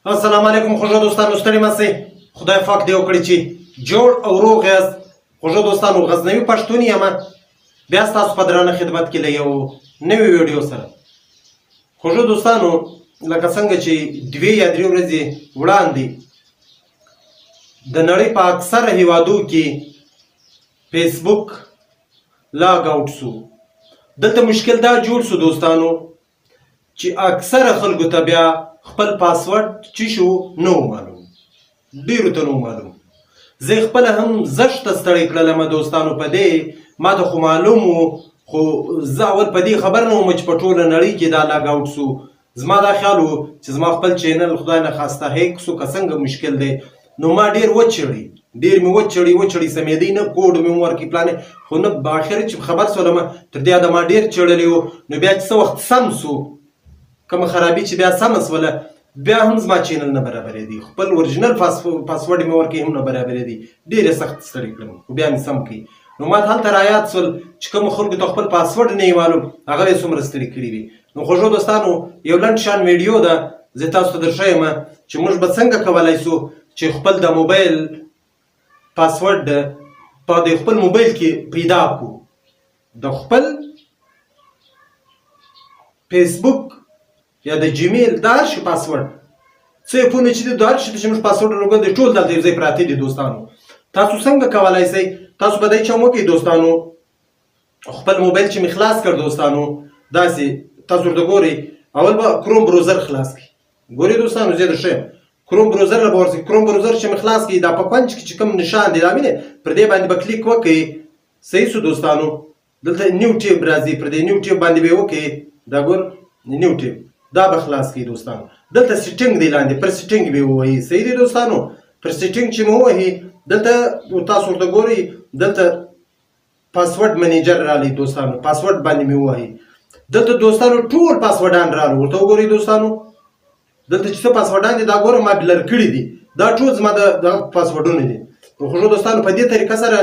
السلام علیکم خوږو دوستانو، ستړي مه شئ. خدای پاک دې وکړي چې جوړ او روغ یاست. خوږو دوستانو، غزنوي پښتون یم، بیا ستاسو په درانه خدمت کې له یو نوي ویډیو سره. خوږو دوستانو، لکه څنګه چې 2 یا 3 ورځې وړاندې د نړۍ په اکثره هیوادو کې فیسبوک لاګ آوټ شو. دلته مشکل دا جوړ شو دوستانو چې اکثره خلکو ته بیا خپل پاسورډ چې شو نو معلوم، ډیرو ته نو معلوم. زه خپل هم زشته ستړی کړلم دوستانو په دې. ما ته خو معلوم و، خو زه اول په دې خبر نه وم چې په ټوله نړۍ کې دا لاګ آوټ شو. زما دا خیال و چې زما خپل چینل خدای نه خواسته هیک شو که څنګه مشکل دی. نو ما ډیر وچړی، ډیر مې وچړی سمېدی نه، کوډ مې ورکړي پلانې، خو نه باخر چې خبر شولم تر دې د ما ډیر چړلی و. نو بیا چې څه وخت سم شو، کومه خرابي چې بیا سمه شوله، بیا هم زما چینل نه برابرېدی. خپل اورجینل پاسورډ مې ورکړي هم نه برابرېدی. ډېر یې سخت ستړی کړم، خو بیا مې سم کړي. نو ما ته هلته رایاد شول چې کومو خلکو ته خپل پاسورډ نه وي معلوم، هغه یې څومره ستړي کړي وي. نو خوږو دوستانو، یو لنډ شان ویډیو ده، زه تاسو ته درښیم چې موږ به څنګه کولی شو چې خپل د موبایل پاسورډ په د خپل موبایل کې پیدا کړو. د خپل فیسبوک یا د جیمیل د هر شي پاسورډ، څه ایپونه چې دي د هر شي چې موږ پاسورډ لګوو دي ټول دلته یو ځای پراته دي دوستانو. تاسو څنګه کولی شئ؟ تاسو به دا چم وکړئ دوستانو، خپل موبایل چې مې خلاص کړ دوستانو، داسې تاسو ورته ګورئ، اول به کروم بروزر خلاص کړئ. ګورئ دوستانو، زه درښیم کروم بروزر له به ورسئ. کروم بروزر چې مې خلاص کړئ، دا په پنچ کې چې کوم نشان دی دا وینئ، پر دې باندې به کلیک وکړئ. صحیح شو دوستانو، دلته نیو ټیب راځي، پر دې نیو ټیب باندې به یې وکړئ. دا ګور نیو ټیب، دا به خلاص کړئ دوستانو. دلته سیټینګ دی لاندې، پر سیټینګ به ووهئ. صحیح دی دوستانو، پر سیټینګ چې مو ووهئ، دلته تاسو ورته ګورئ، دلته پاسورډ منیجر رالی دوستانو، پاسورډ باندې مې ووهئ. دلته دوستانو ټول پاسورډان رالو، ورته وګورئ دوستانو. دلته چې څه پاسورډان دي دا ګوره ما بلر کړي دي، دا ټول زما د پاسورډونه دي. نو خوږو دوستانو، په دې طریقه سره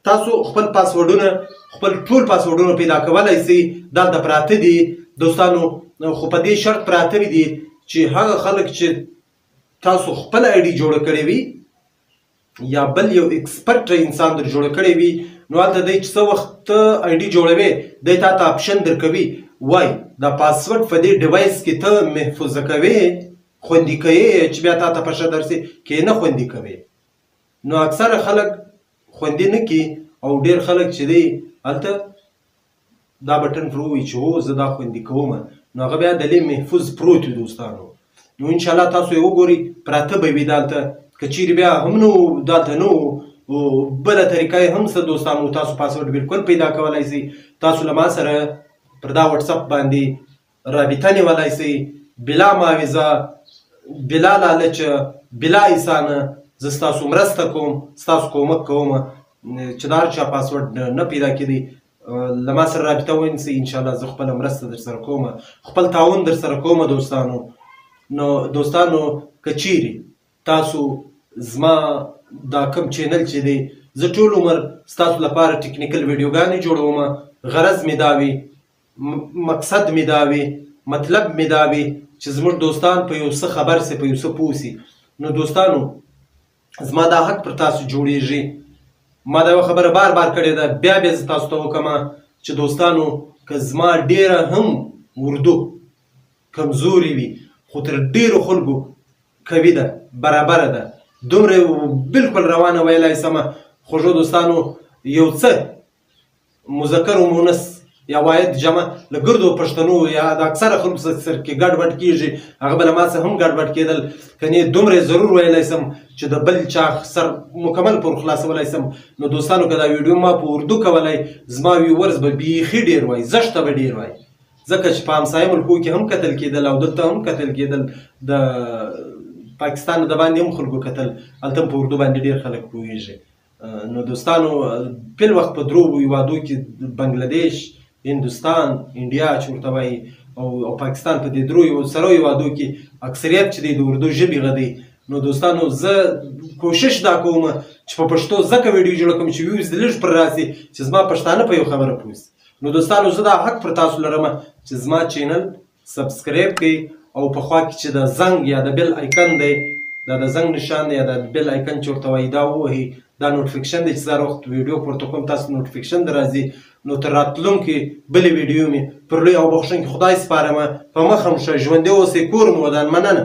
تاسو خپل پاسورډونه، خپل ټول پاسورډونه پیدا کولی شئ. دلته پراته دي دوستانو، خو په دې شرط پراته دي چې هغه خلک چې تاسو خپل آی ډي جوړه کړې وي یا بل یو ایکسپرټ انسان در جوړه کړې وي، نو هلته دی چې څه وخت ته آی ډي جوړوې، دی تا ته آپشن درکوي، وای دا پاسورډ په دې ډیوایس کې ته محفوظه کوې، خوندي کوې، چې بیا تا ته په ښه درسي کې نه خوندي کوې. نو اکثره خلک خوندي نه کړي، او ډېر خلک چې دی هلته دا بټن پر ووایي چې هو زه دا خوندي کوم، نو هغه بیا دلې محفوظ پروت وي دوستانو. نو انشاءالله تاسو یې وګورئ، پراته به وي دلته. که چیرې بیا هم نه و دلته نه و، بله طریقه یې هم څه دوستانو، تاسو پاسورډ بالکل پیدا کولی شئ. تاسو له ما سره پر دا وټساپ باندې رابطه نیولی شئ، بلا معاوضه، بلا لالچه، بلا احسانه. زه ستاسو مرسته کوم، ستاسو کومک کوم چې د هر چا پاسورډ نه پیدا کېدی، له ما سره رابطه ونیسئ. انشاءالله زه خپله مرسته در سره کوم، خپل تعاون در سره کوم دوستانو. نو دوستانو، که چیرې تاسو زما دا کوم چینل چې دی، زه ټول عمر ستاسو لپاره ټیکنیکل ویډیوګانې جوړوم. غرض مې دا وي، مقصد مې دا وي، مطلب مې دا وي چې زموږ دوستان په یو څه خبر سي، په یو څه پوه سي. نو دوستانو، زما دا حق پر تاسو جوړیږي. ما دا یوه خبره بار بار کړې ده، بیا زه تاسو ته وکړم چې دوستانو، که زما ډېره هم اردو کمزوري وي، خو تر ډېرو خلکو قوي ده، برابره ده، دومره بالکل روانه ویلی سمه. خوږو دوستانو، یو څه مذکر و مونث یا واحد جمع له ګردو پښتنو یا د اکثره خلکو سر کې ګډوډ کېږي، هغه به له ما څخه هم ګډوډ کېدل. کنې دومره ضرور ویلی سم چې د بل چا سر مکمل پر خلاصولی سم. نو دوستانو، که دا ویډیو ما په اردو کولی، زما ویورز به بیخي ډېر وای، زشته به ډېر وای، ځکه چې په همسایه ملکو کې هم کتل کېدل او دلته هم کتل کېدل، د پاکستان د باندې هم خلکو کتل، هلته هم په اردو باندې ډېر خلک پوهېږي. نو دوستانو، فی الوخت په 3 هیوادو کې بنګلادیش، هندوستان، انډیا چې ورته وایي، او پاکستان، په دې 3 سره هیوادو کې اکثریت چې دی د اردو ژبې غدی. نو دوستانو، زه کوشش دا کوم چې په پښتو ځکه ویډیو جوړه کوم چې ویوز دې لږ پر راسي، چې زما پښتانه په یو خبره پوه سي. نو دوستانو، زه دا حق پر تاسو لرم چې زما چینل سبسکرایب کړئ او په خوا کې چې د زنګ یا د بیل آیکن دی دا د زنګ نشان دی یا د بیل آیکن چې ورته وایي دا ووهي دا نوټیفیکشن دی چې زه هر وخت ویډیو پورته کوم تاسو نوټیفیکشن در راځي نو تر راتلونکي بلې ویډیو مې پر لوی او بخښونکي خدای سپارم په مخه مو شه ژوندي اوسئ کور مو ودان مننه